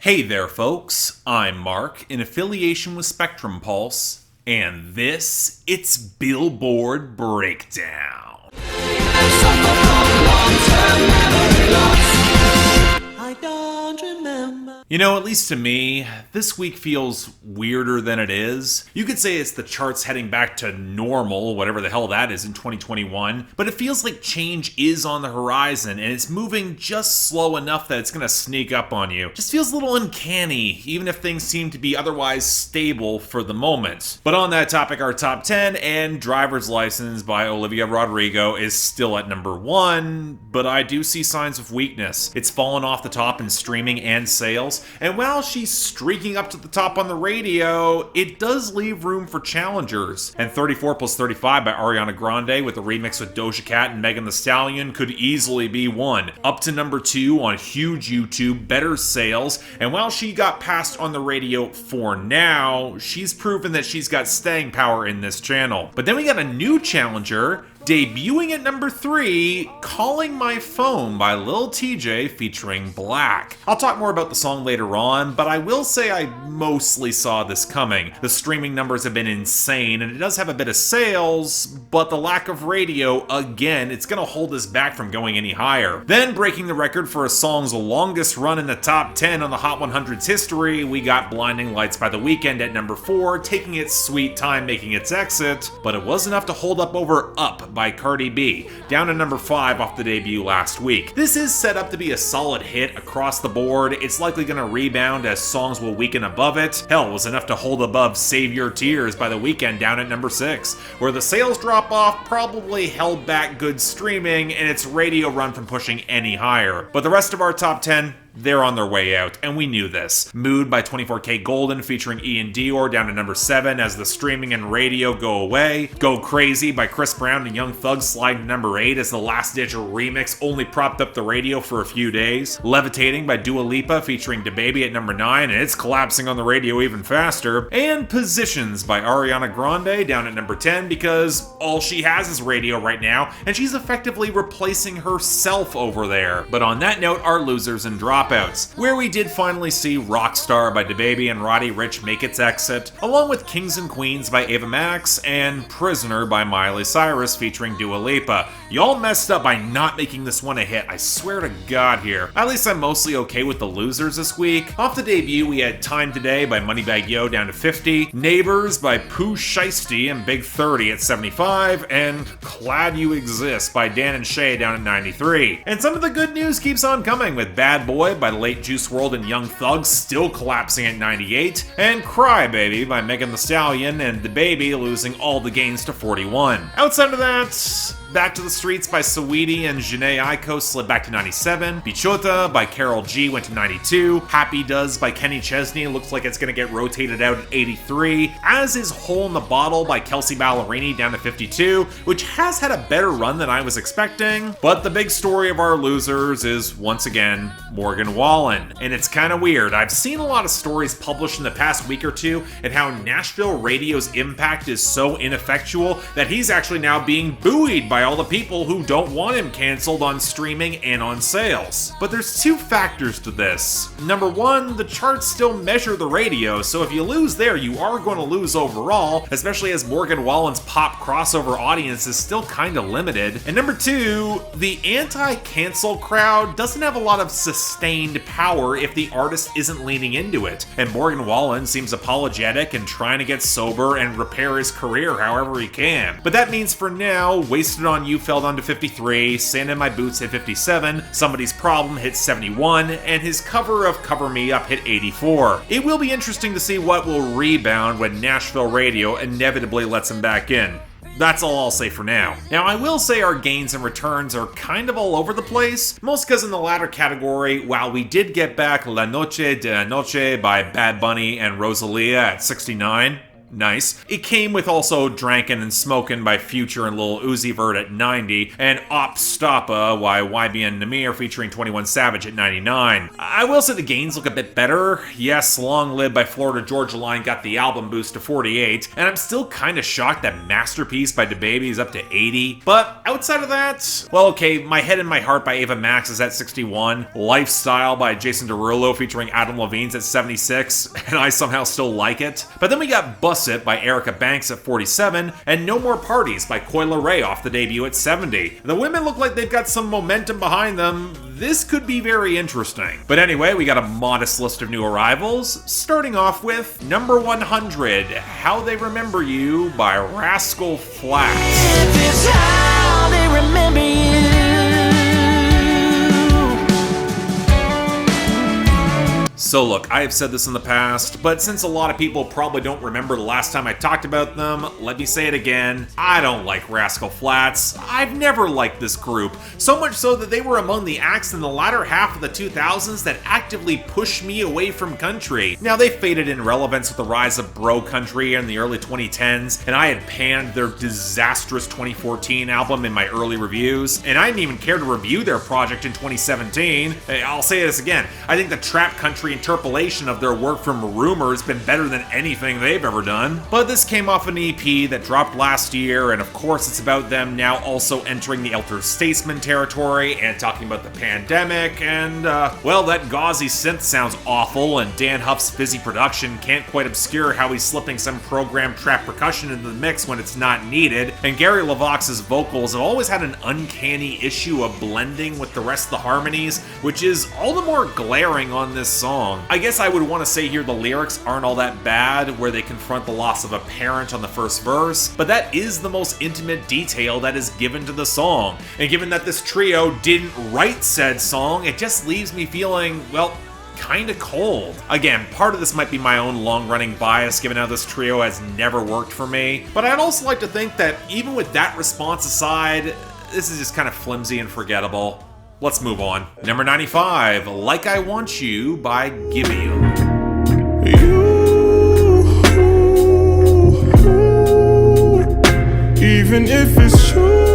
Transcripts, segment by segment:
Hey there, folks. I'm Mark, in affiliation with Spectrum Pulse, and it's Billboard Breakdown. I don't remember. You know, at least to me, this week feels weirder than it is. You could say it's the charts heading back to normal, whatever the hell that is in 2021, but it feels like change is on the horizon, and it's moving just slow enough that it's gonna sneak up on you. Just feels a little uncanny, even if things seem to be otherwise stable for the moment. But on that topic, our top 10 and Driver's License by Olivia Rodrigo is still at number 1, but I do see signs of weakness. It's fallen off the top in streaming and sales, and while she's streaking up to the top on the radio, it does leave room for challengers. And 34 plus 35 by Ariana Grande with a remix with Doja Cat and Megan Thee Stallion could easily be one. Up to number 2 on huge YouTube, better sales, and while she got passed on the radio for now, she's proven that she's got staying power in this channel. But then we got a new challenger, debuting at number 3, Calling My Phone by Lil Tjay featuring Black. I'll talk more about the song later on, but I will say I mostly saw this coming. The streaming numbers have been insane, and it does have a bit of sales, but the lack of radio, again, it's gonna hold us back from going any higher. Then, breaking the record for a song's longest run in the top 10 on the Hot 100's history, we got Blinding Lights by The Weeknd at number 4, taking its sweet time making its exit, but it was enough to hold up over Up by Cardi B, down to number 5 off the debut last week. This is set up to be a solid hit across the board. It's likely going to rebound as songs will weaken above it. Hell, it was enough to hold above Save Your Tears by The Weeknd down at number 6, where the sales drop off probably held back good streaming and its radio run from pushing any higher. But the rest of our top 10, they're on their way out, and we knew this. Mood by 24K Golden featuring Ian Dior down to number 7 as the streaming and radio go away. Go Crazy by Chris Brown and Young Thug slide to number 8 as the last ditch remix only propped up the radio for a few days. Levitating by Dua Lipa featuring DaBaby at number 9, and it's collapsing on the radio even faster. And Positions by Ariana Grande down at number 10 because all she has is radio right now, and she's effectively replacing herself over there. But on that note, our losers and dropouts, where we did finally see Rockstar by DaBaby and Roddy Ricch make its exit, along with Kings and Queens by Ava Max and Prisoner by Miley Cyrus featuring Dua Lipa. Y'all messed up by not making this one a hit, I swear to God here. At least I'm mostly okay with the losers this week. Off the debut, we had Time Today by Moneybagg Yo down to 50, Neighbors by Pooh Shiesty and Big 30 at 75, and Glad You Exist by Dan and Shay down at 93. And some of the good news keeps on coming, with Bad Boy by Late Juice WRLD and Young Thug still collapsing at 98, and Cry Baby by Megan Thee Stallion and DaBaby losing all the gains to 41. Outside of that, Back to the Streets by Saweetie and Jhené Aiko slid back to 97. Bichota by Karol G went to 92. Happy Does by Kenny Chesney looks like it's going to get rotated out at 83. As is Hole in the Bottle by Kelsey Ballerini down to 52, which has had a better run than I was expecting. But the big story of our losers is, once again, Morgan Wallen. And it's kind of weird. I've seen a lot of stories published in the past week or two and how Nashville radio's impact is so ineffectual that he's actually now being buoyed by all the people who don't want him canceled on streaming and on sales. But there's two factors to this. Number 1, the charts still measure the radio, so if you lose there, you are going to lose overall, especially as Morgan Wallen's pop crossover audience is still kind of limited. And number 2, the anti-cancel crowd doesn't have a lot of sustained power if the artist isn't leaning into it. And Morgan Wallen seems apologetic and trying to get sober and repair his career however he can. But that means for now, Wasted on You fell down to 53, Sand in My Boots hit 57, Somebody's Problem hit 71, and his cover of Cover Me Up hit 84. It will be interesting to see what will rebound when Nashville radio inevitably lets him back in. That's all I'll say for now. Now, I will say our gains and returns are kind of all over the place, most because in the latter category, while we did get back La Noche de la Noche by Bad Bunny and Rosalia at 69, Nice. It came with also Drankin' and Smokin' by Future and Lil Uzi Vert at 90, and Op Stoppa by YB and Namir featuring 21 Savage at 99. I will say the gains look a bit better. Yes, Long Live by Florida Georgia Line got the album boost to 48, and I'm still kinda shocked that Masterpiece by DaBaby is up to 80. But outside of that, well, okay, My Head and My Heart by Ava Max is at 61, Lifestyle by Jason Derulo featuring Adam Levine's at 76, and I somehow still like it. But then we got Bust It by Erica Banks at 47, and No More Parties by Coyle Ray off the debut at 70. The women look like they've got some momentum behind them. This could be very interesting. But anyway, we got a modest list of new arrivals, starting off with number 100, How They Remember You by Rascal Flatts. If it's how they remember you. So look, I have said this in the past, but since a lot of people probably don't remember the last time I talked about them, let me say it again. I don't like Rascal Flatts. I've never liked this group, so much so that they were among the acts in the latter half of the 2000s that actively pushed me away from country. Now, they faded in relevance with the rise of bro country in the early 2010s, and I had panned their disastrous 2014 album in my early reviews, and I didn't even care to review their project in 2017. I'll say this again, I think the trap country interpolation of their work from Rumor has been better than anything they've ever done. But this came off an EP that dropped last year, and of course it's about them now also entering the elder statesman territory and talking about the pandemic, and well, that gauzy synth sounds awful, and Dan Huff's fizzy production can't quite obscure how he's slipping some programmed trap percussion into the mix when it's not needed, and Gary LaVox's vocals have always had an uncanny issue of blending with the rest of the harmonies, which is all the more glaring on this song. I guess I would want to say here the lyrics aren't all that bad, where they confront the loss of a parent on the first verse, but that is the most intimate detail that is given to the song. And given that this trio didn't write said song, it just leaves me feeling, well, kinda cold. Again, part of this might be my own long-running bias given how this trio has never worked for me, but I'd also like to think that even with that response aside, this is just kind of flimsy and forgettable. Let's move on. Number 95, Like I Want You by Giveon. Even if it's true.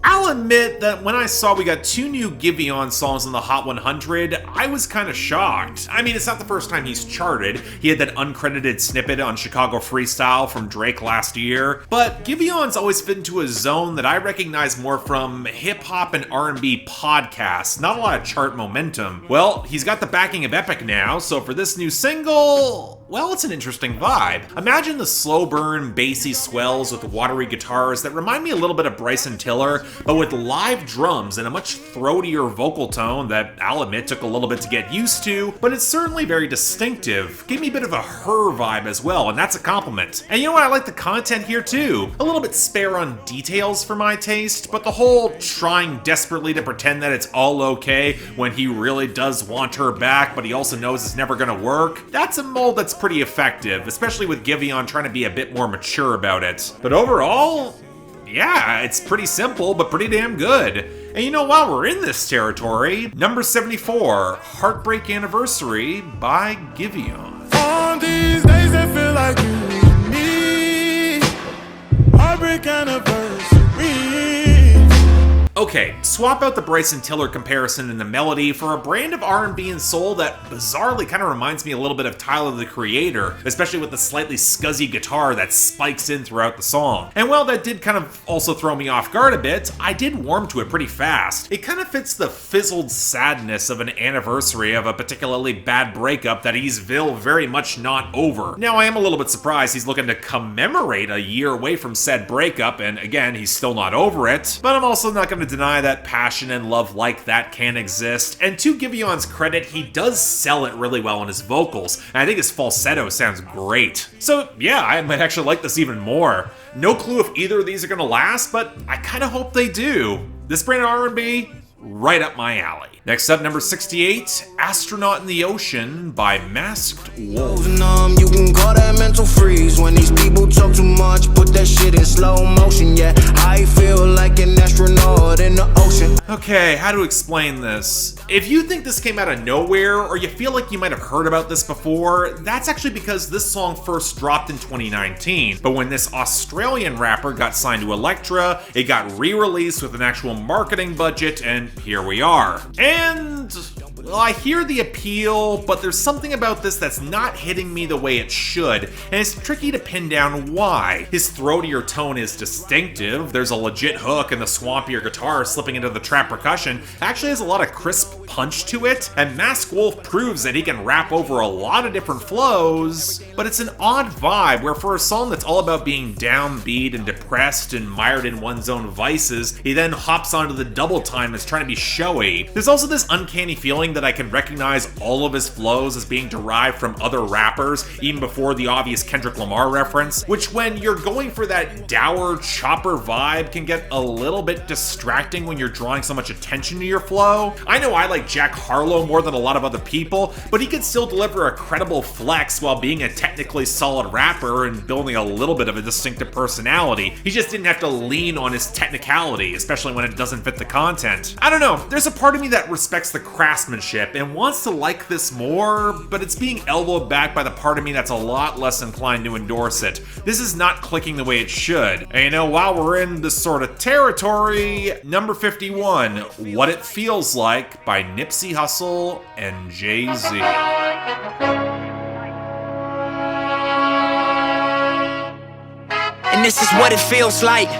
I'll admit that when I saw we got 2 new Giveon songs in the Hot 100, I was kind of shocked. I mean, it's not the first time he's charted. He had that uncredited snippet on Chicago Freestyle from Drake last year, but Giveon's always fit into a zone that I recognize more from hip-hop and R&B podcasts, not a lot of chart momentum. Well, he's got the backing of Epic now, so for this new single, well, it's an interesting vibe. Imagine the slow burn, bassy swells with watery guitars that remind me a little bit of Bryson Tiller, but with live drums and a much throatier vocal tone that I'll admit took a little bit to get used to, but it's certainly very distinctive. Gave me a bit of a Her vibe as well, and that's a compliment. And you know what, I like the content here too. A little bit spare on details for my taste, but the whole trying desperately to pretend that it's all okay when he really does want her back, but he also knows it's never gonna work, that's a mold that's pretty effective, especially with Giveon trying to be a bit more mature about it. But overall, yeah, it's pretty simple, but pretty damn good. And you know, while we're in this territory, number 74, Heartbreak Anniversary by Giveon. On these days that feel like you and me. Heartbreak anniversary. Okay, swap out the Bryson Tiller comparison in the melody for a brand of R&B and soul that bizarrely kind of reminds me a little bit of Tyler the Creator, especially with the slightly scuzzy guitar that spikes in throughout the song. And while that did kind of also throw me off guard a bit, I did warm to it pretty fast. It kind of fits the fizzled sadness of an anniversary of a particularly bad breakup that he's very much not over. Now, I am a little bit surprised he's looking to commemorate a year away from said breakup, and again, he's still not over it, but I'm also not going to deny that passion and love like that can exist, and to Giveon's credit, he does sell it really well in his vocals, and I think his falsetto sounds great. So yeah, I might actually like this even more. No clue if either of these are gonna last, but I kinda hope they do. This brand of R&B, right up my alley. Next up, number 68, Astronaut in the Ocean by Masked Wolf. You can call that mental freeze when these people talk too much. Put that shit in slow motion, yeah. I feel like an astronaut in the ocean. Okay, how to explain this? If you think this came out of nowhere, or you feel like you might have heard about this before, that's actually because this song first dropped in 2019. But when this Australian rapper got signed to Elektra, it got re-released with an actual marketing budget, and here we are. And well, I hear the appeal, but there's something about this that's not hitting me the way it should, and it's tricky to pin down why. His throatier tone is distinctive, there's a legit hook, and the swampier guitar slipping into the trap percussion actually has a lot of crisp punch to it, and Masked Wolf proves that he can rap over a lot of different flows, but it's an odd vibe where for a song that's all about being downbeat and depressed and mired in one's own vices, he then hops onto the double time as trying to be showy. There's also this uncanny feeling that I can recognize all of his flows as being derived from other rappers, even before the obvious Kendrick Lamar reference, which when you're going for that dour chopper vibe can get a little bit distracting when you're drawing so much attention to your flow. I know I like Jack Harlow more than a lot of other people, but he could still deliver a credible flex while being a technically solid rapper and building a little bit of a distinctive personality. He just didn't have to lean on his technicality, especially when it doesn't fit the content. I don't know, there's a part of me that respects the craftsmanship and wants to like this more, but it's being elbowed back by the part of me that's a lot less inclined to endorse it. This is not clicking the way it should. And you know, while we're in this sort of territory, number 51, What It Feels Like by Nipsey Hussle and Jay-Z. And this is what it feels like.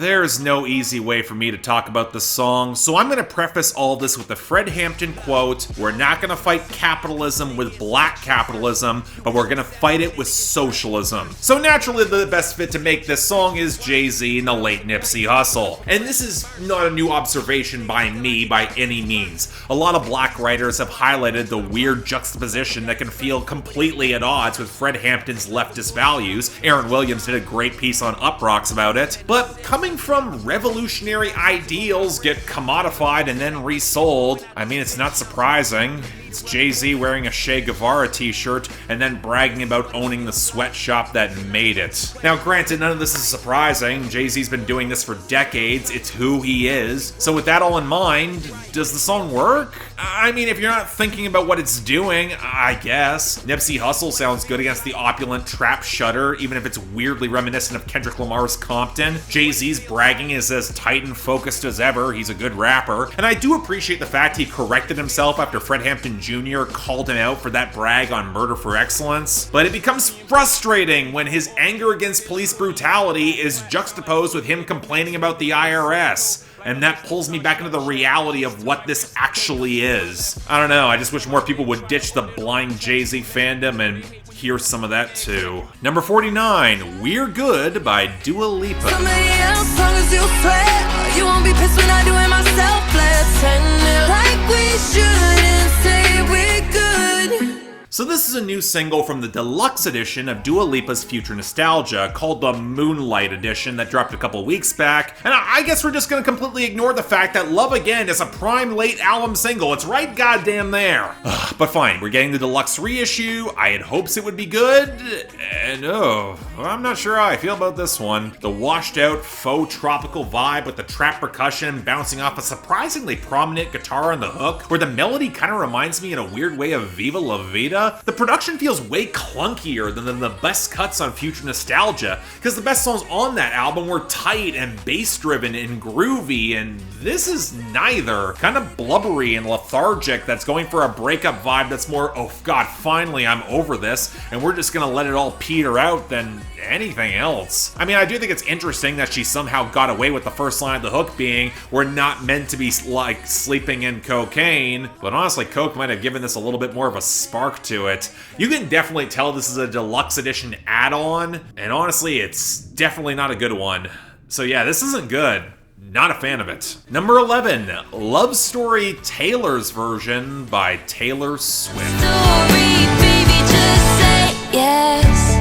There's no easy way for me to talk about this song, so I'm going to preface all this with the Fred Hampton quote, "We're not going to fight capitalism with black capitalism, but we're going to fight it with socialism." So naturally the best fit to make this song is Jay-Z and the late Nipsey Hussle. And this is not a new observation by me by any means. A lot of black writers have highlighted the weird juxtaposition that can feel completely at odds with Fred Hampton's leftist values. Aaron Williams did a great piece on Uprocks about it. But coming from revolutionary ideals get commodified and then resold, I mean, it's not surprising. It's Jay-Z wearing a Che Guevara t-shirt and then bragging about owning the sweatshop that made it. Now granted, none of this is surprising. Jay-Z's been doing this for decades. It's who he is. So with that all in mind, does the song work? I mean, if you're not thinking about what it's doing, I guess. Nipsey Hussle sounds good against the opulent trap shutter, even if it's weirdly reminiscent of Kendrick Lamar's Compton. Jay-Z's bragging is as tight and focused as ever. He's a good rapper. And I do appreciate the fact he corrected himself after Fred Hampton Jr. called him out for that brag on Murder for Excellence. But it becomes frustrating when his anger against police brutality is juxtaposed with him complaining about the IRS. And that pulls me back into the reality of what this actually is. I don't know, I just wish more people would ditch the blind Jay-Z fandom and hear some of that too. Number 49, We're Good by Dua Lipa. Somebody else, long as you swear, you won't be pissed when I do it myself. Let's end it like we should and say we're good. So this is a new single from the deluxe edition of Dua Lipa's Future Nostalgia, called the Moonlight Edition, that dropped a couple weeks back. And I guess we're just gonna completely ignore the fact that Love Again is a prime late album single. It's right goddamn there. But fine, we're getting the deluxe reissue. I had hopes it would be good, and I'm not sure how I feel about this one. The washed out faux tropical vibe with the trap percussion bouncing off a surprisingly prominent guitar on the hook, where the melody kind of reminds me in a weird way of Viva La Vida. The production feels way clunkier than the best cuts on Future Nostalgia, because the best songs on that album were tight and bass-driven and groovy, and this is neither. Kind of blubbery and lethargic that's going for a breakup vibe that's more, oh god, finally I'm over this, and we're just gonna let it all peter out than anything else. I mean, I do think it's interesting that she somehow got away with the first line of the hook being, "We're not meant to be like sleeping in cocaine," but honestly, coke might have given this a little bit more of a spark to it. You can definitely tell this is a deluxe edition add-on, and honestly, it's definitely not a good one. So yeah, this isn't good. Not a fan of it. Number 11, Love Story Taylor's Version by Taylor Swift. Story, baby, just say yes.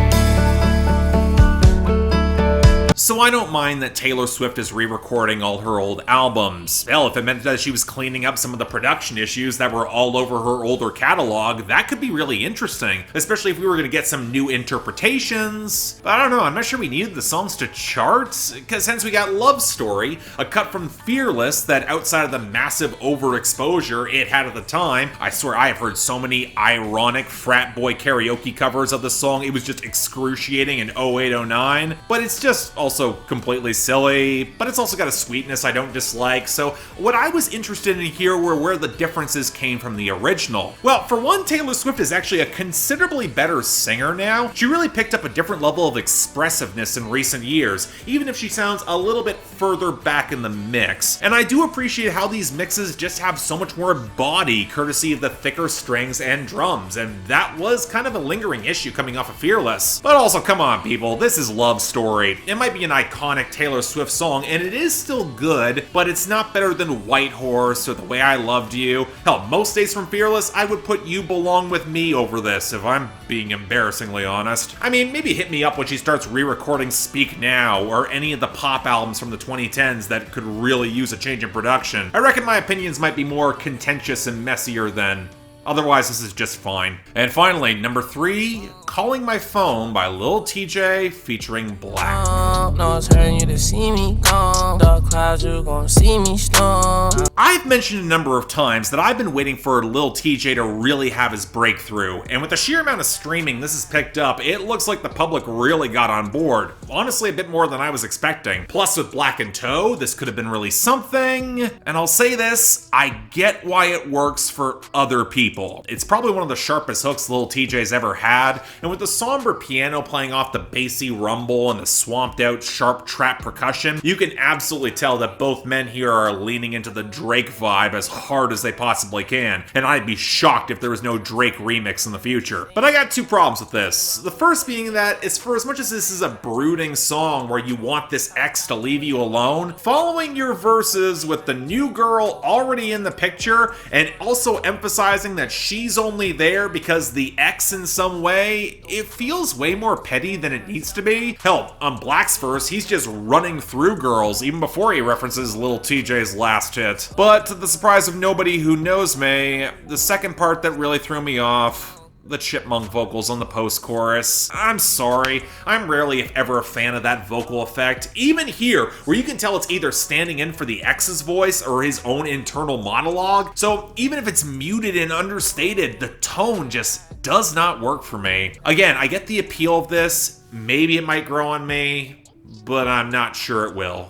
So I don't mind that Taylor Swift is re-recording all her old albums. Hell, if it meant that she was cleaning up some of the production issues that were all over her older catalog, that could be really interesting, especially if we were going to get some new interpretations. But I don't know, I'm not sure we needed the songs to chart, because since we got Love Story, a cut from Fearless that outside of the massive overexposure it had at the time, I swear I have heard so many ironic frat boy karaoke covers of the song, it was just excruciating in 08-09, but it's just also completely silly, but it's also got a sweetness I don't dislike, so what I was interested in here were where the differences came from the original. Well, for one, Taylor Swift is actually a considerably better singer now. She really picked up a different level of expressiveness in recent years, even if she sounds a little bit further back in the mix. And I do appreciate how these mixes just have so much more body, courtesy of the thicker strings and drums, and that was kind of a lingering issue coming off of Fearless. But also, come on people, this is Love Story. It might be an iconic Taylor Swift song, and it is still good, but it's not better than White Horse or The Way I Loved You. Hell, most days from Fearless, I would put You Belong With Me over this, if I'm being embarrassingly honest. I mean, maybe hit me up when she starts re-recording Speak Now, or any of the pop albums from the 2010s that could really use a change in production. I reckon my opinions might be more contentious and messier then. Otherwise, this is just fine. And finally, number 3, Calling My Phone by Lil Tjay featuring Black. No, it's hurting you to see me gone. Dark clouds, you gon' see me storm. I've mentioned a number of times that I've been waiting for Lil Tjay to really have his breakthrough, and with the sheer amount of streaming this has picked up, it looks like the public really got on board. Honestly, a bit more than I was expecting. Plus, with Black in tow, this could have been really something. And I'll say this, I get why it works for other people. It's probably one of the sharpest hooks Lil Tjay's ever had, and with the somber piano playing off the bassy rumble and the swamped out sharp trap percussion, you can absolutely tell that both men here are leaning into the Drake vibe as hard as they possibly can, and I'd be shocked if there was no Drake remix in the future. But I got 2 problems with this. The first being that, for as much as this is a brooding song where you want this ex to leave you alone, following your verses with the new girl already in the picture, and also emphasizing that she's only there because the ex in some way, it feels way more petty than it needs to be. Hell, on Black's verse, he's just running through girls even before he references Lil Tjay's last hit. But to the surprise of nobody who knows me, the second part that really threw me off, the chipmunk vocals on the post-chorus. I'm sorry, I'm rarely if ever a fan of that vocal effect. Even here, where you can tell it's either standing in for the ex's voice or his own internal monologue. So even if it's muted and understated, the tone just does not work for me. Again, I get the appeal of this. Maybe it might grow on me, but I'm not sure it will.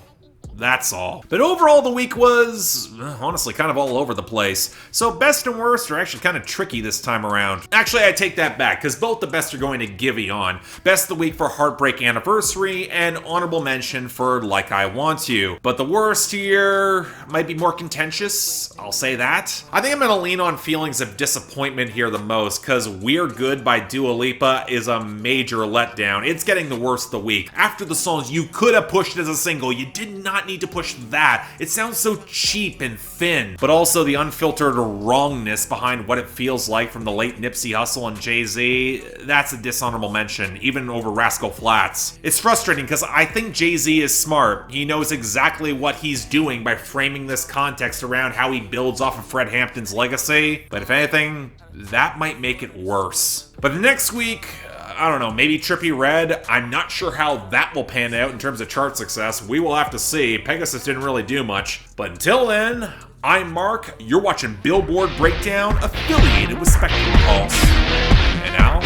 That's all. But overall, the week was, honestly, kind of all over the place. So best and worst are actually kind of tricky this time around. Actually, I take that back, because both the best are going to Giveon. Best of the week for Heartbreak Anniversary, and honorable mention for Like I Want To. But the worst here might be more contentious, I'll say that. I think I'm gonna lean on feelings of disappointment here the most, because We're Good by Dua Lipa is a major letdown. It's getting the worst of the week. After the songs you could have pushed as a single, you did not need to push that. It sounds so cheap and thin, but also the unfiltered wrongness behind what it feels like from the late Nipsey Hussle and Jay-Z, that's a dishonorable mention, even over Rascal Flatts. It's frustrating because I think Jay-Z is smart. He knows exactly what he's doing by framing this context around how he builds off of Fred Hampton's legacy, but if anything, that might make it worse. But next week, I don't know, maybe Trippie Redd. I'm not sure how that will pan out in terms of chart success. We will have to see. Pegasus didn't really do much. But until then, I'm Mark. You're watching Billboard Breakdown, affiliated with Spectrum Pulse. And now,